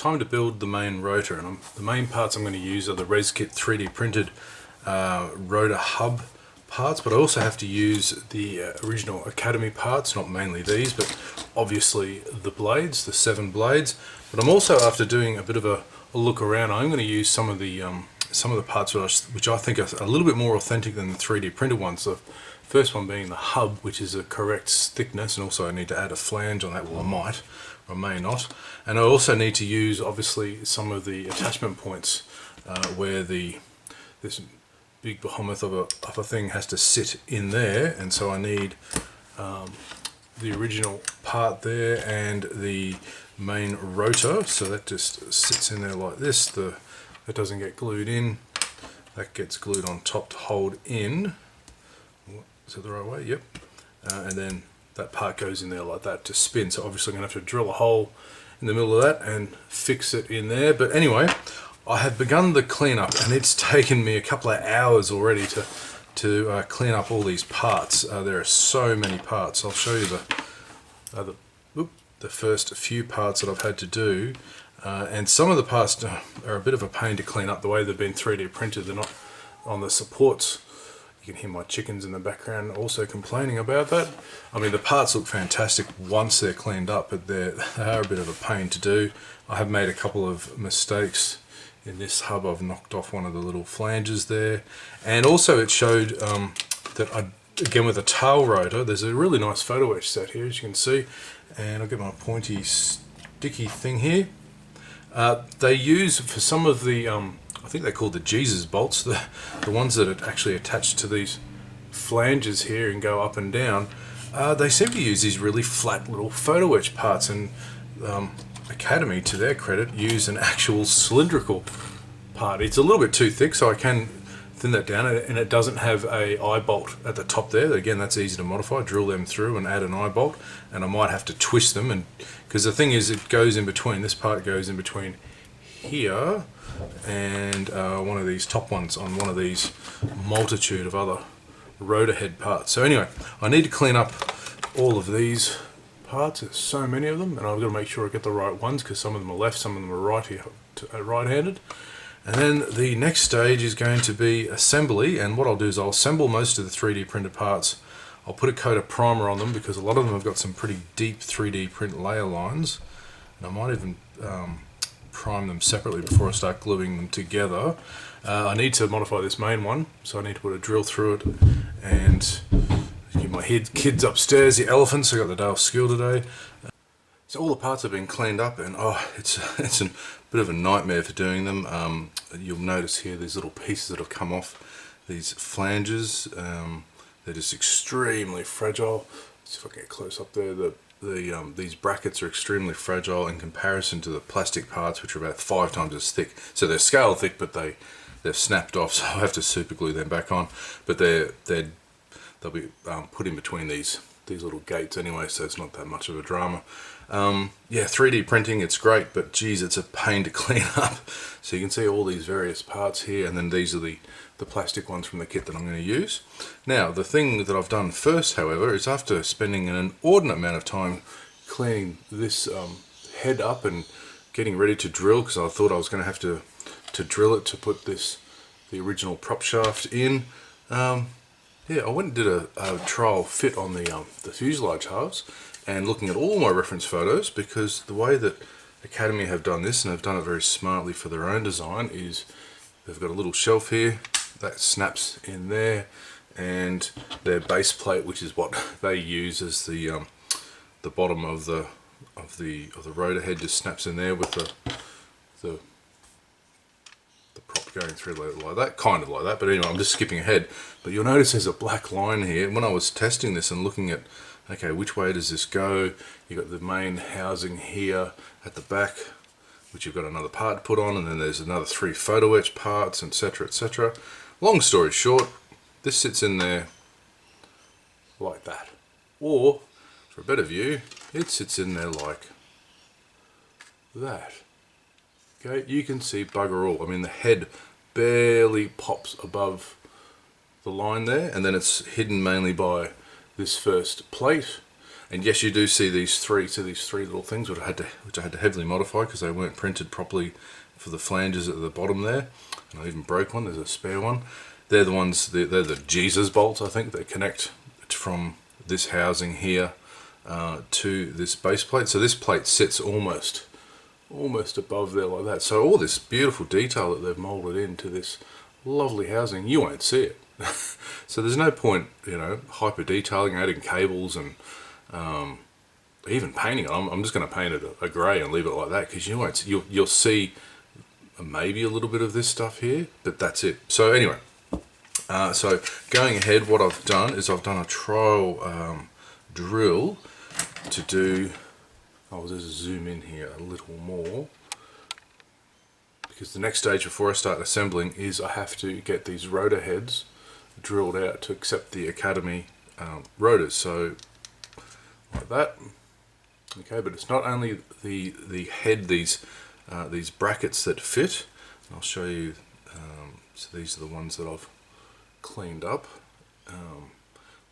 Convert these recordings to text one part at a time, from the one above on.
time to build the main rotor, and the main parts I'm going to use are the Reskit 3D printed rotor hub parts, but I also have to use the original Academy parts, not mainly these, but obviously the blades, the 7 blades. But I'm also, after doing a bit of a look around, I'm going to use some of the parts which I think are a little bit more authentic than the 3D printed ones. The first one being the hub, which is a correct thickness, and also I need to add a flange on that. Well, I might, or I may not. And I also need to use, obviously, some of the attachment points where this big behemoth of a thing has to sit in there, and so I need the original part there and the main rotor, so that just sits in there like this. That doesn't get glued in, that gets glued on top to hold in. Is that the right way? Yep. And then that part goes in there like that to spin, so obviously I'm going to have to drill a hole in the middle of that and fix it in there. But anyway, I have begun the cleanup, and it's taken me a couple of hours already to clean up all these parts. There are so many parts. I'll show you the first few parts that I've had to do, and some of the parts are a bit of a pain to clean up. The way they've been 3D printed, they're not on the supports. You can hear my chickens in the background also complaining about that. I mean, the parts look fantastic once they're cleaned up, but they are a bit of a pain to do. I have made a couple of mistakes. In this hub, I've knocked off one of the little flanges there, and also it showed that again with a tail rotor, there's a really nice photo etch set here, as you can see, and I'll get my pointy sticky thing here. They use, for some of the I think they're called the Jesus bolts, the ones that are actually attached to these flanges here and go up and down. They seem to use these really flat little photo etch parts, and Academy, to their credit, use an actual cylindrical part. It's a little bit too thick, so I can thin that down, and it doesn't have a eye bolt at the top there. Again, that's easy to modify. Drill them through and add an eye bolt, and I might have to twist them, and because the thing is, it goes in between. This part goes in between here and one of these top ones on one of these multitude of other rotor head parts. So anyway, I need to clean up all of these parts. There's so many of them, and I've got to make sure I get the right ones, because some of them are left, some of them are right-handed. And then the next stage is going to be assembly, and what I'll do is I'll assemble most of the 3D printed parts. I'll put a coat of primer on them, because a lot of them have got some pretty deep 3D print layer lines, and I might even prime them separately before I start gluing them together. I need to modify this main one, so I need to put a drill through it, and keep my kids upstairs, the elephants. I got the day off school today. So all the parts have been cleaned up, and it's a bit of a nightmare for doing them. You'll notice here these little pieces that have come off these flanges. They're just extremely fragile. Let's see if I can get close up there. These brackets are extremely fragile in comparison to the plastic parts, which are about 5 times as thick. So they're scale thick, but they've snapped off, so I have to super glue them back on. But they'll be put in between these little gates anyway, so it's not that much of a drama. Yeah, 3D printing, it's great, but geez, it's a pain to clean up. So you can see all these various parts here, and then these are the plastic ones from the kit that I'm going to use. Now, the thing that I've done first, however, is after spending an inordinate amount of time cleaning this head up and getting ready to drill, because I thought I was going to have to drill it to put the original prop shaft in. Yeah, I went and did a trial fit on the fuselage halves, and looking at all my reference photos, because the way that Academy have done this, and have done it very smartly for their own design, is they've got a little shelf here that snaps in there, and their base plate, which is what they use as the bottom of the rotor head, just snaps in there with the prop going through like that, kind of like that. But anyway, I'm just skipping ahead. But you'll notice there's a black line here. When I was testing this and looking at, okay, which way does this go? You've got the main housing here at the back, which you've got another part to put on, and then there's another 3 photo etch parts, etc, etc. Long story short, this sits in there like that. Or, for a better view, it sits in there like that. Okay, you can see bugger all. I mean, the head barely pops above the line there, and then it's hidden mainly by this first plate. And yes, you do see these three little things which I had to heavily modify because they weren't printed properly for the flanges at the bottom there. And I even broke one. There's a spare one. They're the ones. They're the Jesus bolts, I think, that connect from this housing here to this base plate. So this plate sits almost above there like that. So all this beautiful detail that they've molded into this lovely housing, you won't see it. So there's no point, you know, hyper detailing, adding cables and even painting it. I'm just going to paint it a grey and leave it like that, because you won't. You'll see maybe a little bit of this stuff here, but that's it. So anyway, so going ahead, what I've done is I've done a trial drill to do. I'll just zoom in here a little more, because the next stage before I start assembling is I have to get these rotor heads drilled out to accept the Academy rotors. So like that. Okay, but it's not only the head, these brackets that fit. I'll show you. So these are the ones that I've cleaned up.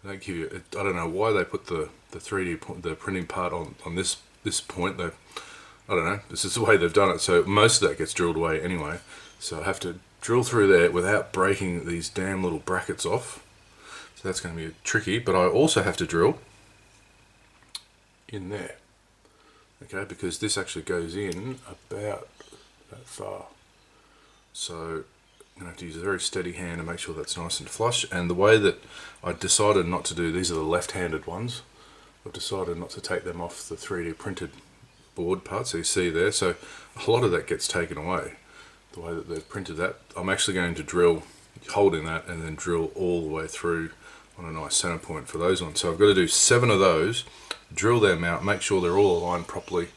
They give you. I don't know why they put the 3D the printing part on this point. I don't know. This is the way they've done it. So most of that gets drilled away anyway. So I have to drill through there without breaking these damn little brackets off. So that's going to be tricky. But I also have to drill in there. Okay, because this actually goes in about that far. So I'm going to have to use a very steady hand to make sure that's nice and flush. And the way that I decided not to do, these are the left-handed ones. I've decided not to take them off the 3D printed board part, so you see there. So a lot of that gets taken away, the way that they've printed that. I'm actually going to drill, holding that, and then drill all the way through on a nice center point for those ones. So I've got to do 7 of those, drill them out, make sure they're all aligned properly,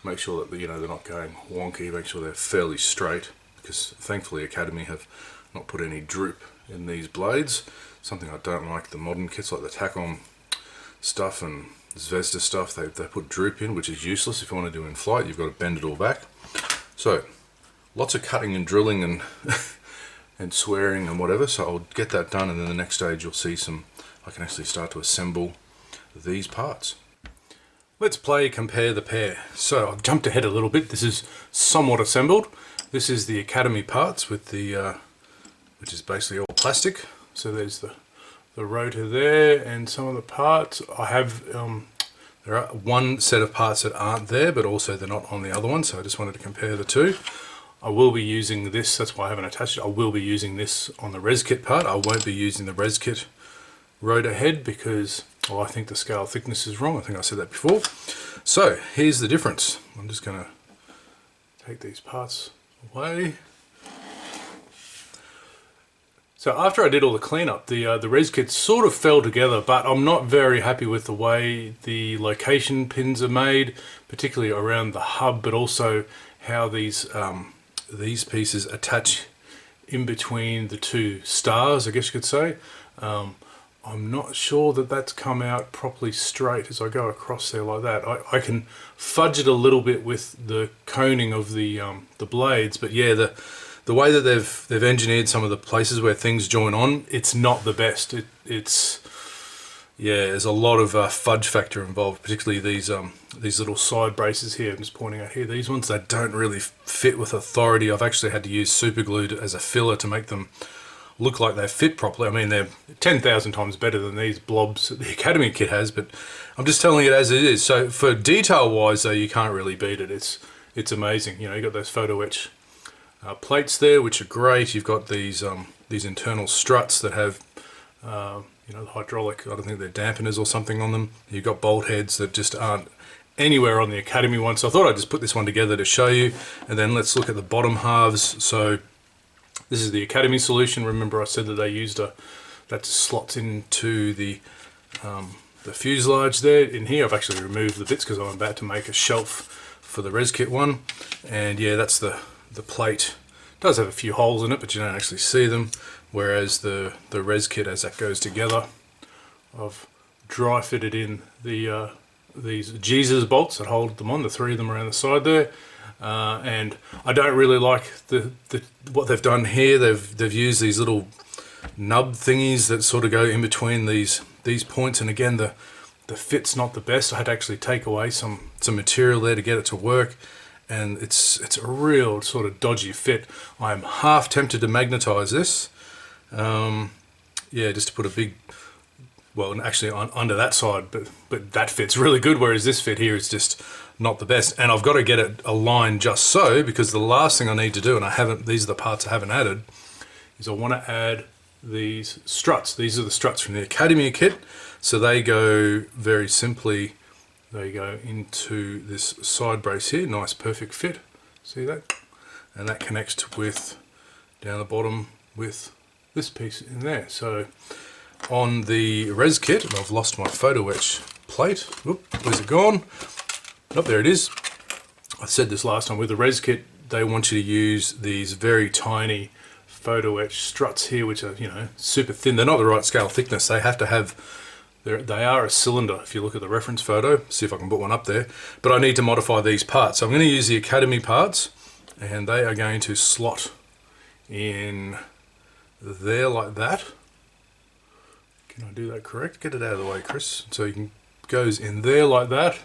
make sure that, you know, they're not going wonky, make sure they're fairly straight, because thankfully Academy have not put any droop in these blades. Something I don't like, the modern kits like the Takom stuff and Zvezda stuff, they put droop in, which is useless. If you want to do in flight, you've got to bend it all back. So lots of cutting and drilling and and swearing and whatever. So I'll get that done, and then the next stage you'll see I can actually start to assemble these parts. Let's play compare the pair. So I've jumped ahead a little bit. This is somewhat assembled. This is the Academy parts with the which is basically all plastic. So there's the rotor there and some of the parts. I have there are one set of parts that aren't there, but also they're not on the other one, so I just wanted to compare the two. I will be using this, that's why I haven't attached it. I will be using this on the Reskit part. I won't be using the Reskit rotor head because, well, I think the scale thickness is wrong. I think I said that before. So here's the difference. I'm just going to take these parts away. So after I did all the cleanup, the Reskit sort of fell together, but I'm not very happy with the way the location pins are made, particularly around the hub, but also how these pieces attach in between the two stars, I guess you could say. I'm not sure that that's come out properly straight as I go across there like that. I can fudge it a little bit with the coning of the blades, but yeah, the way that they've engineered some of the places where things join on, it's not the best. It's yeah, there's a lot of fudge factor involved, particularly these little side braces here. I'm just pointing out here, these ones, they don't really fit with authority. I've actually had to use super glue as a filler to make them look like they fit properly. I mean, they're 10,000 times better than these blobs that the Academy kit has, but I'm just telling it as it is. So for detail wise though, you can't really beat it. It's amazing. You know, you've got those photoetch plates there, which are great. You've got these internal struts that have you know, the hydraulic, I don't think they're dampeners or something on them. You've got bolt heads that just aren't anywhere on the Academy one. So I thought I'd just put this one together to show you. And then let's look at the bottom halves. So this is the Academy solution. Remember I said that they used that slots into the fuselage there. In here I've actually removed the bits because I'm about to make a shelf for the Reskit one. And yeah, that's the plate. It does have a few holes in it, but you don't actually see them. Whereas the Reskit, as that goes together, I've dry fitted in these Jesus bolts that hold them on, the 3 of them around the side there. And I don't really like what they've done here. They've used these little nub thingies that sort of go in between these points, and again the the fit's not the best. I had to actually take away some material there to get it to work, and it's a real sort of dodgy fit. I'm half tempted to magnetize this. Yeah, just to put a big, well, actually under that side, but that fits really good, whereas this fit here is just not the best. And I've got to get it aligned just so, because the last thing I need to do, and these are the parts I haven't added, is I want to add these struts. These are the struts from the Academy kit. So they go very simply, they go into this side brace here, nice perfect fit, see that? And that connects with, down the bottom, with this piece in there. So on the Reskit, and I've lost my photoetch plate. Whoop, where's it gone? Oh, there it is. I said this last time, with the Reskit, they want you to use these very tiny photoetch struts here, which are, you know, super thin. They're not the right scale thickness. They have to have, they are a cylinder. If you look at the reference photo, see if I can put one up there. But I need to modify these parts. So I'm going to use the Academy parts, and they are going to slot in there like that. Can I do that correct? Get it out of the way, Chris. So you can, goes in there like that.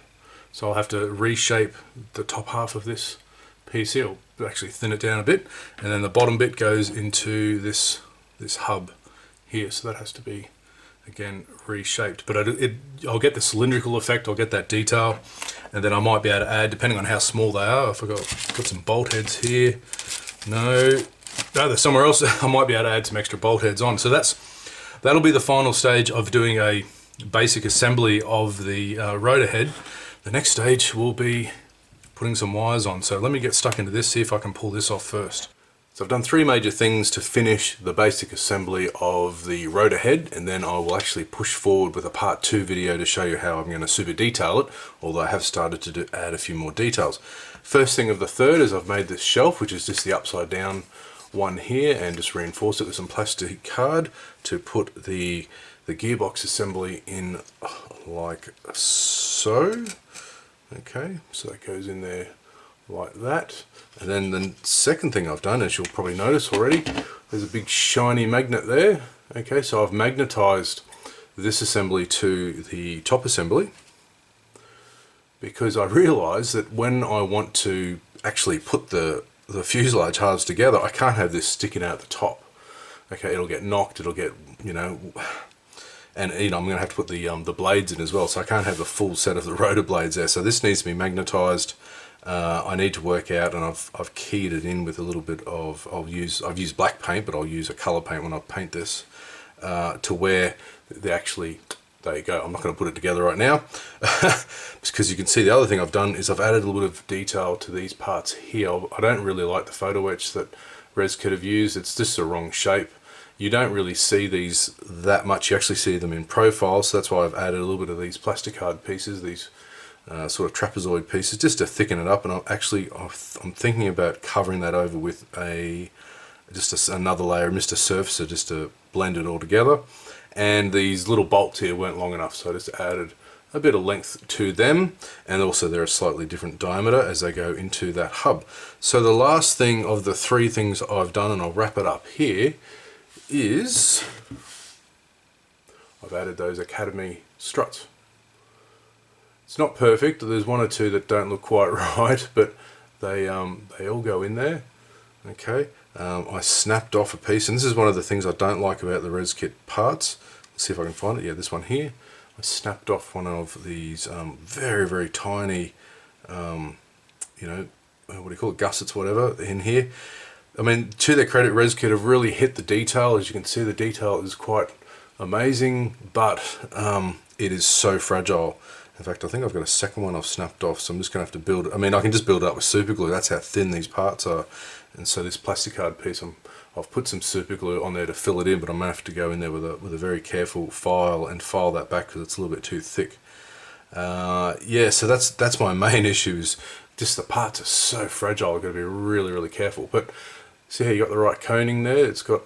So I'll have to reshape the top half of this piece here. I'll actually thin it down a bit, and then the bottom bit goes into this hub here. So that has to be, again, reshaped. But I'll get the cylindrical effect. I'll get that detail, and then I might be able to add, depending on how small they are. I forgot, got some bolt heads here. No, they're somewhere else. I might be able to add some extra bolt heads on. So that'll be the final stage of doing a basic assembly of the rotor head. The next stage will be putting some wires on. So let me get stuck into this, see if I can pull this off first. So I've done 3 major things to finish the basic assembly of the rotor head, and then I will actually push forward with a part 2 video to show you how I'm going to super detail it, although I have started to add a few more details. First thing of the third is I've made this shelf, which is just the upside down one here, and just reinforced it with some plastic card to put the gearbox assembly in like so. Okay, so that goes in there like that. And then the second thing I've done, as you'll probably notice already, there's a big shiny magnet there. Okay, so I've magnetized this assembly to the top assembly, because I realized that when I want to actually put the fuselage halves together, I can't have this sticking out the top. Okay, it'll get knocked, it'll get, you know, and you know, I'm going to have to put the blades in as well, so I can't have the full set of the rotor blades there. So this needs to be magnetized. I need to work out, and I've keyed it in with a little bit of, I've used black paint, but I'll use a color paint when I paint this, to where they actually, there you go. I'm not going to put it together right now, because you can see the other thing I've done is I've added a little bit of detail to these parts here. I don't really like the photoetch that Reskit have used. It's just the wrong shape. You don't really see these that much. You actually see them in profile, so that's why I've added a little bit of these plastic card pieces, these sort of trapezoid pieces, just to thicken it up. And I'm thinking about covering that over with another layer of Mr. Surfacer, just to blend it all together. And these little bolts here weren't long enough, so I just added a bit of length to them, and also they're a slightly different diameter as they go into that hub. So the last thing of the 3 things I've done, and I'll wrap it up here, is I've added those Academy struts. It's not perfect. There's 1 or 2 that don't look quite right, but they all go in there. Okay. I snapped off a piece, and this is one of the things I don't like about the Reskit parts. Let's see if I can find it. Yeah, this one here. I snapped off one of these very, very tiny, you know, what do you call it, gussets, whatever, in here. I mean, to their credit, Reskit have really hit the detail. As you can see, the detail is quite amazing, but it is so fragile. In fact, I think I've got a second one I've snapped off, so I'm just going to have to build it. I mean, I can just build it up with super glue. That's how thin these parts are. And so this plastic card piece, I've put some super glue on there to fill it in, but I'm going to have to go in there with a very careful file and file that back because it's a little bit too thick. Yeah, so that's my main issue, is just the parts are so fragile. I've got to be really, really careful. But see how you got the right coning there? It's got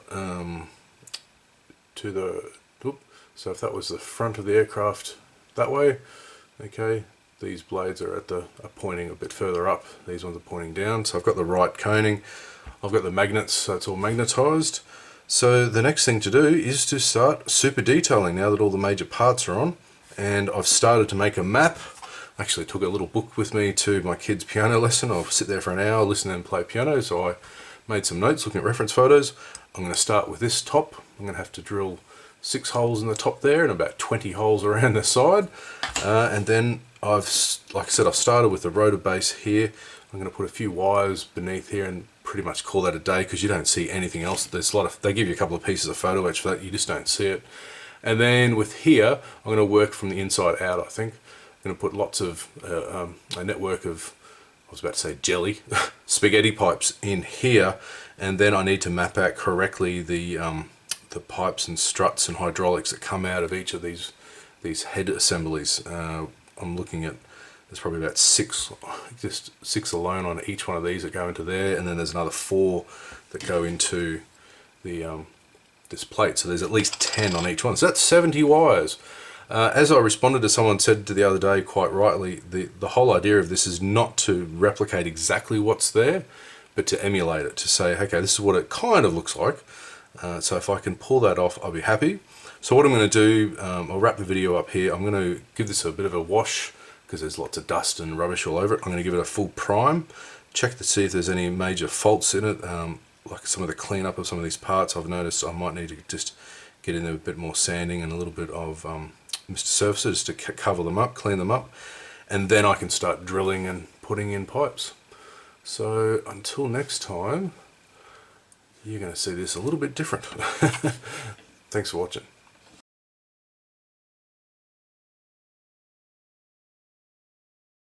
so if that was the front of the aircraft that way, okay, these blades are pointing a bit further up. These ones are pointing down, so I've got the right coning. I've got the magnets, so it's all magnetized. So the next thing to do is to start super detailing now that all the major parts are on. and I've started to make a map. I actually took a little book with me to my kids' piano lesson. I'll sit there for an hour, listen and play piano, so I made some notes looking at reference photos. I'm going to start with this top. I'm going to have to drill 6 holes in the top there and about 20 holes around the side. And then like I said, I've started with the rotor base here. I'm going to put a few wires beneath here and pretty much call that a day, because you don't see anything else. There's a lot of, they give you a couple of pieces of photo etch for that, you just don't see it. And then with here, I'm going to work from the inside out, I think. I'm going to put lots of, a network of, I was about to say jelly, spaghetti pipes in here, and then I need to map out correctly the pipes and struts and hydraulics that come out of each of these head assemblies. I'm looking at, there's probably about 6, just 6 alone on each one of these that go into there, and then there's another 4 that go into the this plate. So there's at least 10 on each one. So that's 70 wires. As I responded to someone said to the other day, quite rightly, the whole idea of this is not to replicate exactly what's there, but to emulate it, to say, okay, this is what it kind of looks like. So if I can pull that off, I'll be happy. So what I'm going to do, I'll wrap the video up here. I'm going to give this a bit of a wash, because there's lots of dust and rubbish all over it. I'm going to give it a full prime, check to see if there's any major faults in it, like some of the cleanup of some of these parts. I've noticed I might need to just get in there with a bit more sanding and a little bit of Mr. Surfacer just to cover them up, clean them up, and then I can start drilling and putting in pipes. So until next time, you're going to see this a little bit different. Thanks for watching.